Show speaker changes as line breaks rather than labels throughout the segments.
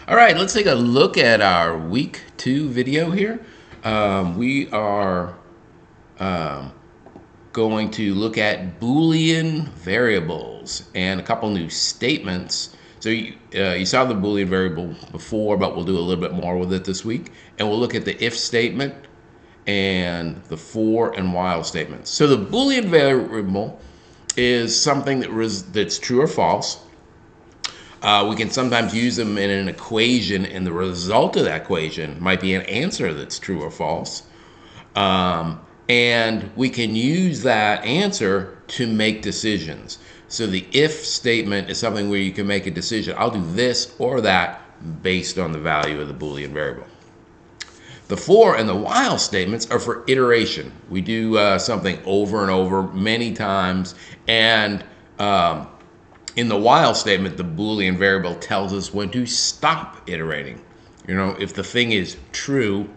All right, let's take a look at our week 2 video here. We are going to look at Boolean variables and a couple new statements. So you saw the Boolean variable before, but we'll do a little bit more with it this week. And we'll look at the if statement and the for and while statements. So the Boolean variable is something that's true or false. We can sometimes use them in an equation, and the result of that equation might be an answer that's true or false. And we can use that answer to make decisions. So the if statement is something where you can make a decision. I'll do this or that based on the value of the Boolean variable. The for and the while statements are for iteration. We do something over and over many times, and in the while statement, the Boolean variable tells us when to stop iterating. If the thing is true,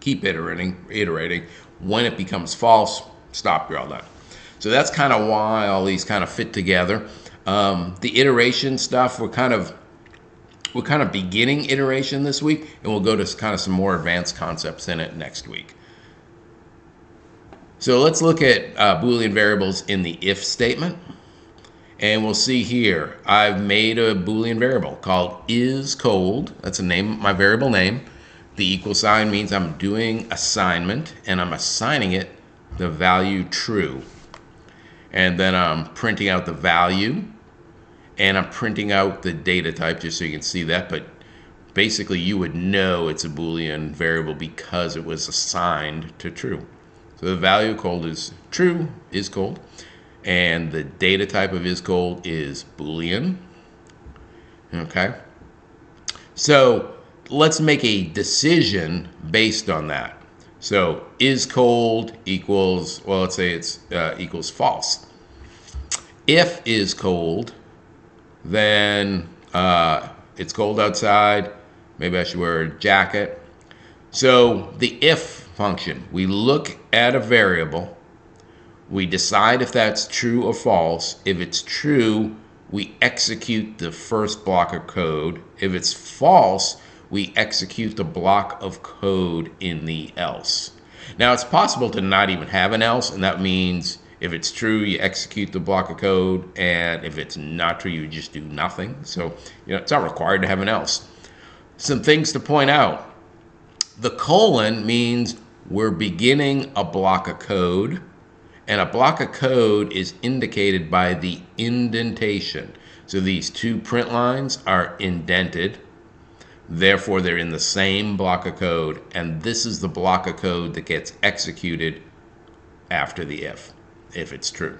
keep iterating. When it becomes false, stop, you're all done. So that's kind of why all these kind of fit together. The iteration stuff, we're kind of beginning iteration this week, and we'll go to kind of some more advanced concepts in it next week. So let's look at Boolean variables in the if statement. And we'll see here, I've made a Boolean variable called is cold. That's a name, my variable name. The equal sign means I'm doing assignment, and I'm assigning it the value true. And then I'm printing out the value, and I'm printing out the data type just so you can see that. But basically, you would know it's a Boolean variable because it was assigned to true. So the value of cold is true, is cold. And the data type of is cold is Boolean. Okay. So let's make a decision based on that. So is cold equals, well, let's say it's equals false. If is cold, then it's cold outside. Maybe I should wear a jacket. So the if function, we look at a variable. We decide if that's true or false. If it's true, we execute the first block of code. If it's false, we execute the block of code in the else. Now, it's possible to not even have an else, and that means if it's true, you execute the block of code, and if it's not true, you just do nothing. So, it's not required to have an else. Some things to point out. The colon means we're beginning a block of code. And a block of code is indicated by the indentation. So these two print lines are indented. Therefore, they're in the same block of code. And this is the block of code that gets executed after the if it's true.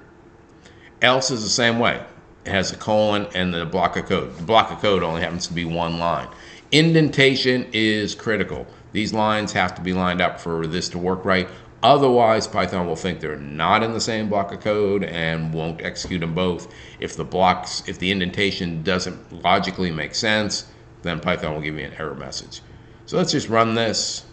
Else is the same way. It has a colon and the block of code. The block of code only happens to be one line. Indentation is critical. These lines have to be lined up for this to work right. Otherwise, Python will think they're not in the same block of code and won't execute them both. If the indentation doesn't logically make sense, then Python will give me an error message. So let's just run this.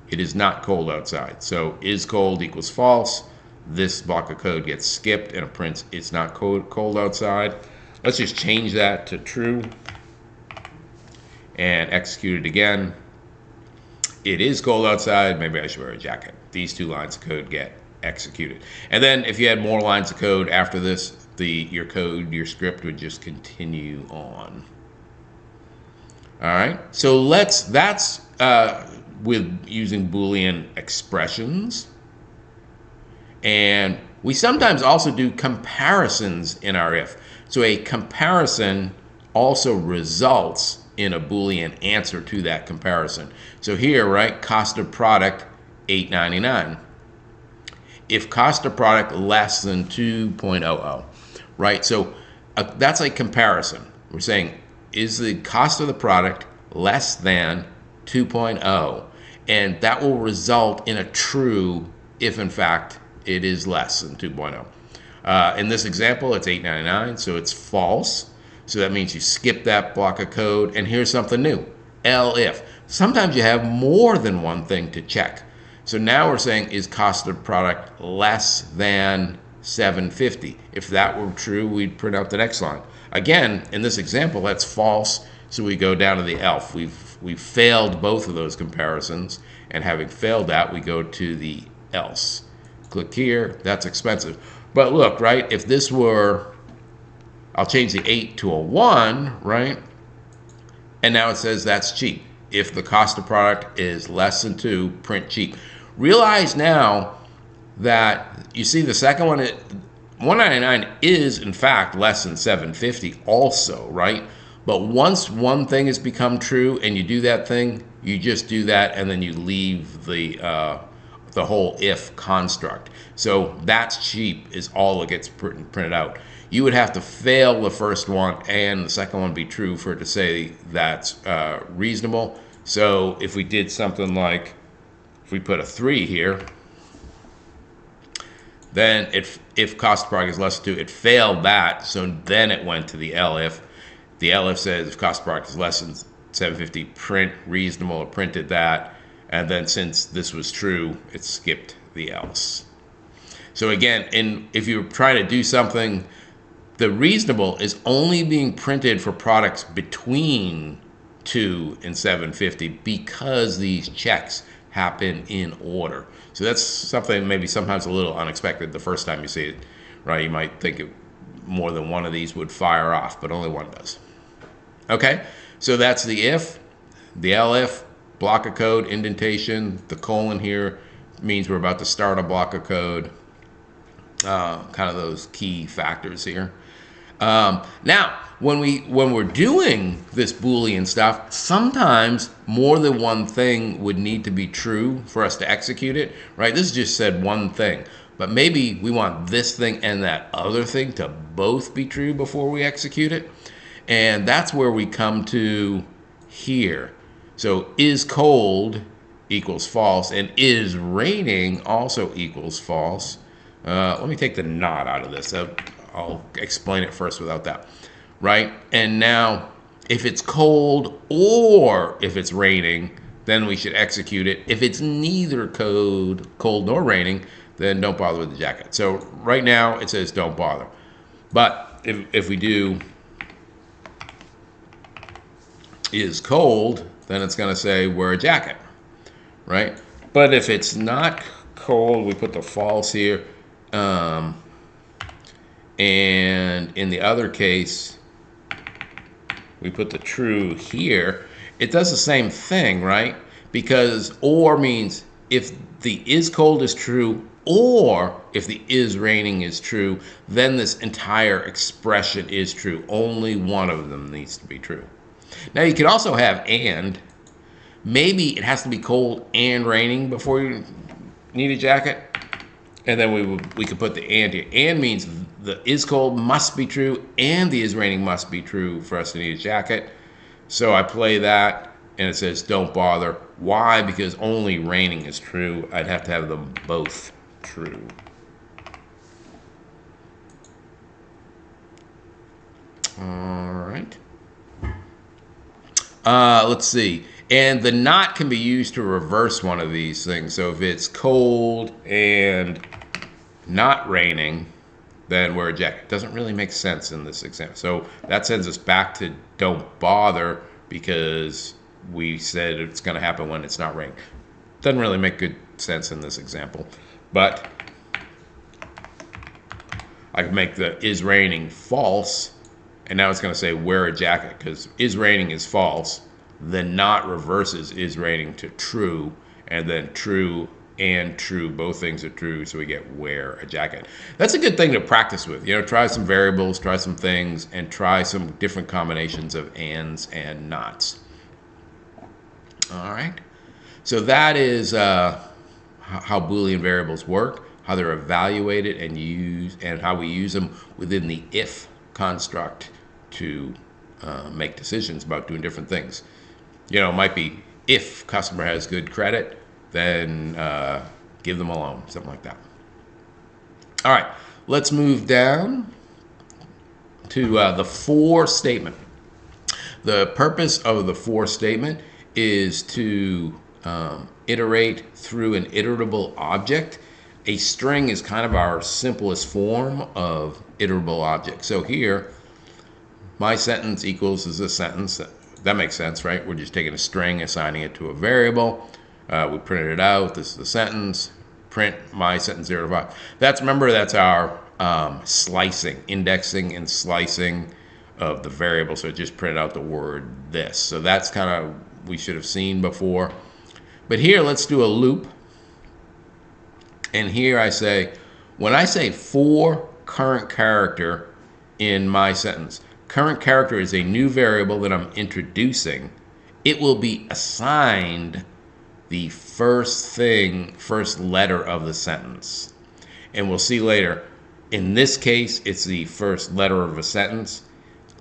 It is not cold outside. So is cold equals false. This block of code gets skipped and it prints it's not cold outside. Let's just change that to true and execute it again. It is cold outside, maybe I should wear a jacket. These two lines of code get executed. And then if you had more lines of code after this, your script would just continue on. All right, so that's with using Boolean expressions. And we sometimes also do comparisons in our if. So a comparison also results in a Boolean answer to that comparison. So here, right, cost of product, $8.99. If cost of product less than 2.00, right? So that's a comparison. We're saying, is the cost of the product less than 2.0? And that will result in a true if, in fact, it is less than 2.0. In this example, it's $8.99, so it's false. So that means you skip that block of code. And here's something new, elif. Sometimes you have more than one thing to check. So now we're saying, is cost of product less than $7.50? If that were true, we'd print out the next line. Again, in this example, that's false. So we go down to the ELF. We've failed both of those comparisons, and having failed that, we go to the else. Click here. That's expensive. But look, right? If this were, I'll change the 8 to a 1, right? And now it says that's cheap. If the cost of product is less than 2, print cheap. Realize now that you see the second one, 199 is in fact less than 750 also, right? But once one thing has become true and you do that thing, you just do that and then you leave the whole if construct. So that's cheap is all that gets printed out. You would have to fail the first one and the second one be true for it to say that's reasonable. So if we did something like, if we put a 3 here, then if cost of product is less than 2, it failed that. So then it went to the elif. The elif says if cost of product is less than 750, print reasonable. It printed that. And then since this was true, it skipped the else. So again, if you're trying to do something, the reasonable is only being printed for products between 2 and 750 because these checks happen in order. So that's something maybe sometimes a little unexpected the first time you see it, right? You might think more than one of these would fire off, but only one does. Okay, so that's the if, the elif, block of code, indentation. The colon here means we're about to start a block of code. Kind of those key factors here. Now, when we're doing this Boolean stuff, sometimes more than one thing would need to be true for us to execute it, right? This just said one thing, but maybe we want this thing and that other thing to both be true before we execute it. And that's where we come to here. So is cold equals false, and is raining also equals false. Let me take the not out of this. I'll explain it first without that, right? And now, if it's cold or if it's raining, then we should execute it. If it's neither cold nor raining, then don't bother with the jacket. So right now, it says don't bother. But if we do is cold, then it's going to say wear a jacket, right? But if it's not cold, we put the false here. And in the other case, we put the true here. It does the same thing, right? Because or means if the is cold is true or if the is raining is true, then this entire expression is true. Only one of them needs to be true. Now you could also have and. Maybe it has to be cold and raining before you need a jacket. And then we could put the and here. And means the is cold must be true and the is raining must be true for us to need a jacket. So I play that and it says don't bother. Why? Because only raining is true. I'd have to have them both true. All right. Let's see. And the not can be used to reverse one of these things. So if it's cold and not raining, then wear a jacket. Doesn't really make sense in this example. So that sends us back to don't bother because we said it's going to happen when it's not raining. Doesn't really make good sense in this example. But I can make the is raining false, and now it's going to say wear a jacket because is raining is false. Then not reverses is raining to true, and then true and true, both things are true, so we get wear a jacket. That's a good thing to practice with. You know, try some variables, try some things, and try some different combinations of ands and nots. All right. So that is how Boolean variables work, how they're evaluated and used, and how we use them within the if construct to make decisions about doing different things. You know, it might be if customer has good credit, then give them a loan, something like that. All right, let's move down to the for statement. The purpose of the for statement is to iterate through an iterable object. A string is kind of our simplest form of iterable object. So here, my sentence equals is a sentence. That makes sense, right? We're just taking a string, assigning it to a variable. We printed it out. This is the sentence. Print my sentence 0 to 5. Remember, that's our slicing, indexing and slicing of the variable. So it just printed out the word this. So that's kind of, we should have seen before. But here, let's do a loop. And here I say, when I say for current character in my sentence, current character is a new variable that I'm introducing. It will be assigned the first letter of the sentence. And we'll see later, in this case, it's the first letter of a sentence.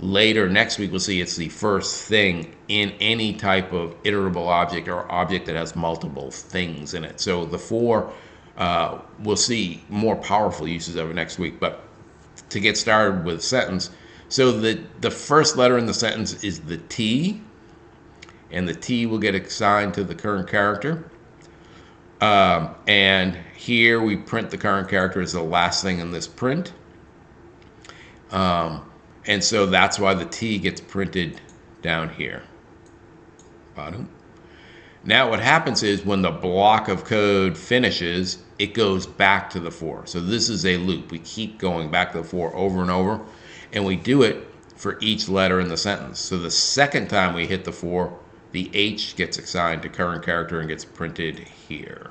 Later, next week, we'll see it's the first thing in any type of iterable object or object that has multiple things in it. So the for, we'll see more powerful uses of it next week. But to get started with sentence, so the first letter in the sentence is the T, and the T will get assigned to the current character. And here we print the current character as the last thing in this print. And so that's why the T gets printed down here. Bottom. Now what happens is when the block of code finishes, it goes back to the for. So this is a loop. We keep going back to the for over and over, and we do it for each letter in the sentence. So the second time we hit the for, the H gets assigned to current character and gets printed here.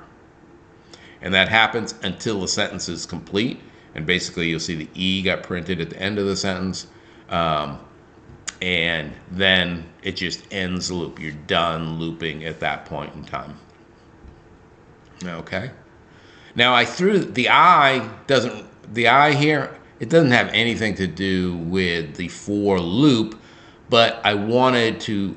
And that happens until the sentence is complete. And basically you'll see the E got printed at the end of the sentence. And then it just ends the loop. You're done looping at that point in time. Okay. Now I threw the I here, it doesn't have anything to do with the for loop, but I wanted to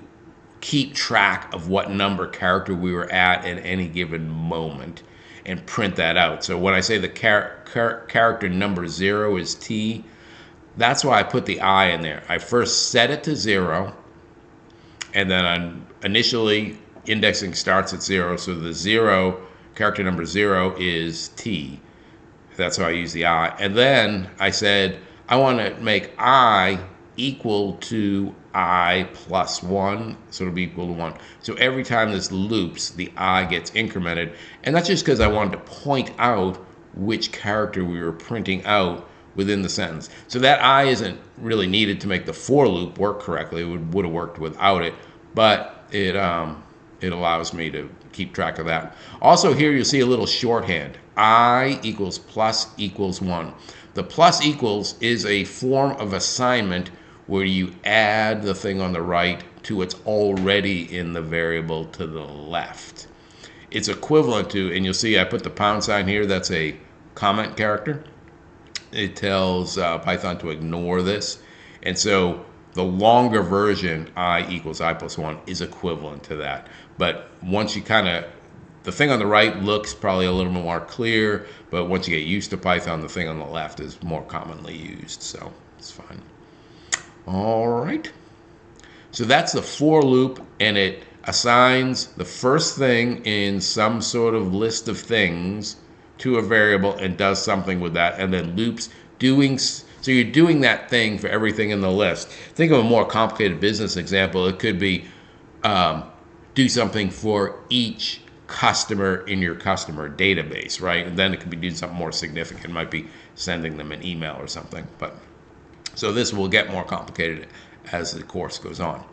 keep track of what number character we were at any given moment and print that out. So when I say the character number 0 is T, that's why I put the I in there. I first set it to 0, and then initially indexing starts at 0, so the character number 0 is T. That's why I use the I. And then I said I want to make I equal to I plus 1, so it'll be equal to 1. So every time this loops, the I gets incremented. And that's just because I wanted to point out which character we were printing out within the sentence. So that I isn't really needed to make the for loop work correctly. It would have worked without it, but it allows me to keep track of that. Also here you'll see a little shorthand. I equals plus equals 1. The plus equals is a form of assignment where you add the thing on the right to what's already in the variable to the left. It's equivalent to, and you'll see I put the pound sign here, that's a comment character. It tells Python to ignore this. And so the longer version, I equals I plus 1, is equivalent to that. But once you the thing on the right looks probably a little more clear, but once you get used to Python, the thing on the left is more commonly used, so it's fine. All right. So that's the for loop, and it assigns the first thing in some sort of list of things to a variable and does something with that, and then loops so you're doing that thing for everything in the list. Think of a more complicated business example. It could be do something for each customer in your customer database, right? And then it could be doing something more significant. It might be sending them an email or something. But so this will get more complicated as the course goes on.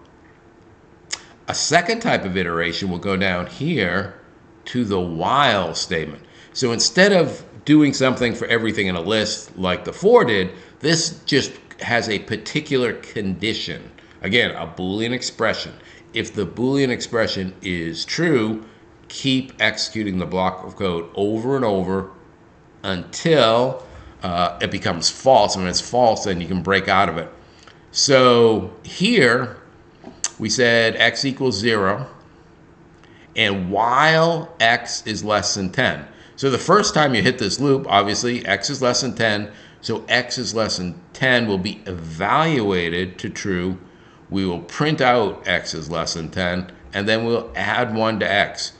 A second type of iteration will go down here to the while statement. So instead of doing something for everything in a list like the for did, this just has a particular condition. Again, a Boolean expression. If the Boolean expression is true, keep executing the block of code over and over until it becomes false. And when it's false, then you can break out of it. So here we said x equals 0, and while x is less than 10. So the first time you hit this loop, obviously x is less than 10, so x is less than 10 will be evaluated to true. We will print out x is less than 10, and then we'll add 1 to x.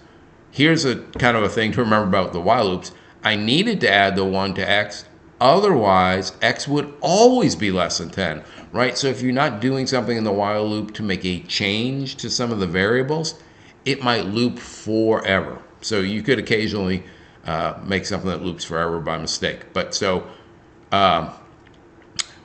Here's a kind of a thing to remember about the while loops. I needed to add the 1 to x, otherwise x would always be less than 10. right? So if you're not doing something in the while loop to make a change to some of the variables, it might loop forever. So you could occasionally make something that loops forever by mistake. But so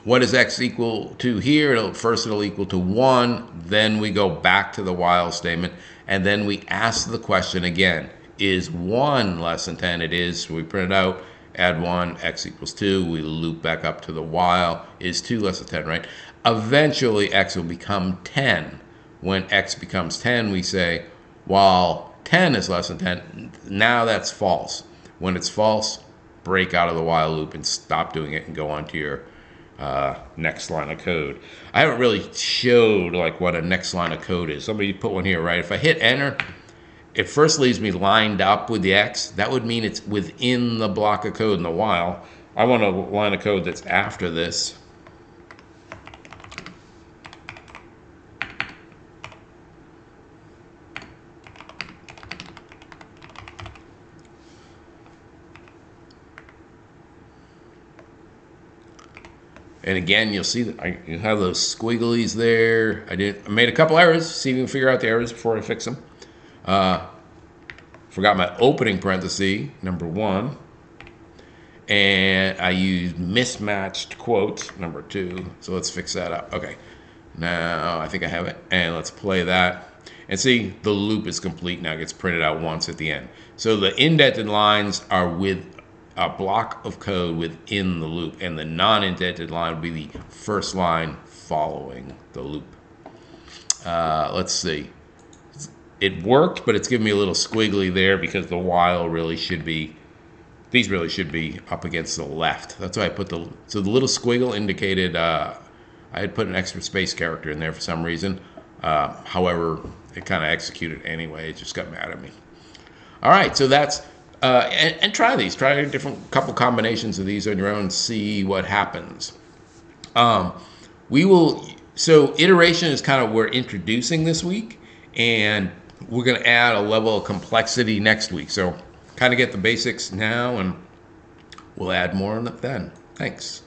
what is x equal to here? First it'll equal to 1, then we go back to the while statement, and then we ask the question again, is 1 less than 10? It is, so we print it out, add 1, x equals 2, we loop back up to the while, is 2 less than 10, right? Eventually x will become 10. When x becomes 10, we say, while 10 is less than 10, now that's false. When it's false, break out of the while loop and stop doing it and go on to your next line of code. I haven't really showed like what a next line of code is. Somebody put one here, right? If I hit enter, it first leaves me lined up with the X. That would mean it's within the block of code in the while. I want a line of code that's after this. And again, you'll see that you have those squigglies there. I made a couple errors. See if you can figure out the errors before I fix them. Forgot my opening parenthesis, number 1. And I used mismatched quotes, number 2. So let's fix that up. Okay. Now I think I have it. And let's play that. And see, the loop is complete now. It gets printed out once at the end. So the indented lines are with a block of code within the loop, and the non-indented line would be the first line following the loop. Let's see. It worked, but it's giving me a little squiggly there because the while really should be, these really should be up against the left. That's why I put so the little squiggle indicated I had put an extra space character in there for some reason. However, it kind of executed anyway. It just got mad at me. All right, so that's, and try these. Try a couple combinations of these on your own and see what happens. So iteration is kind of what we're introducing this week, and we're going to add a level of complexity next week. So kind of get the basics now, and we'll add more on it then. Thanks.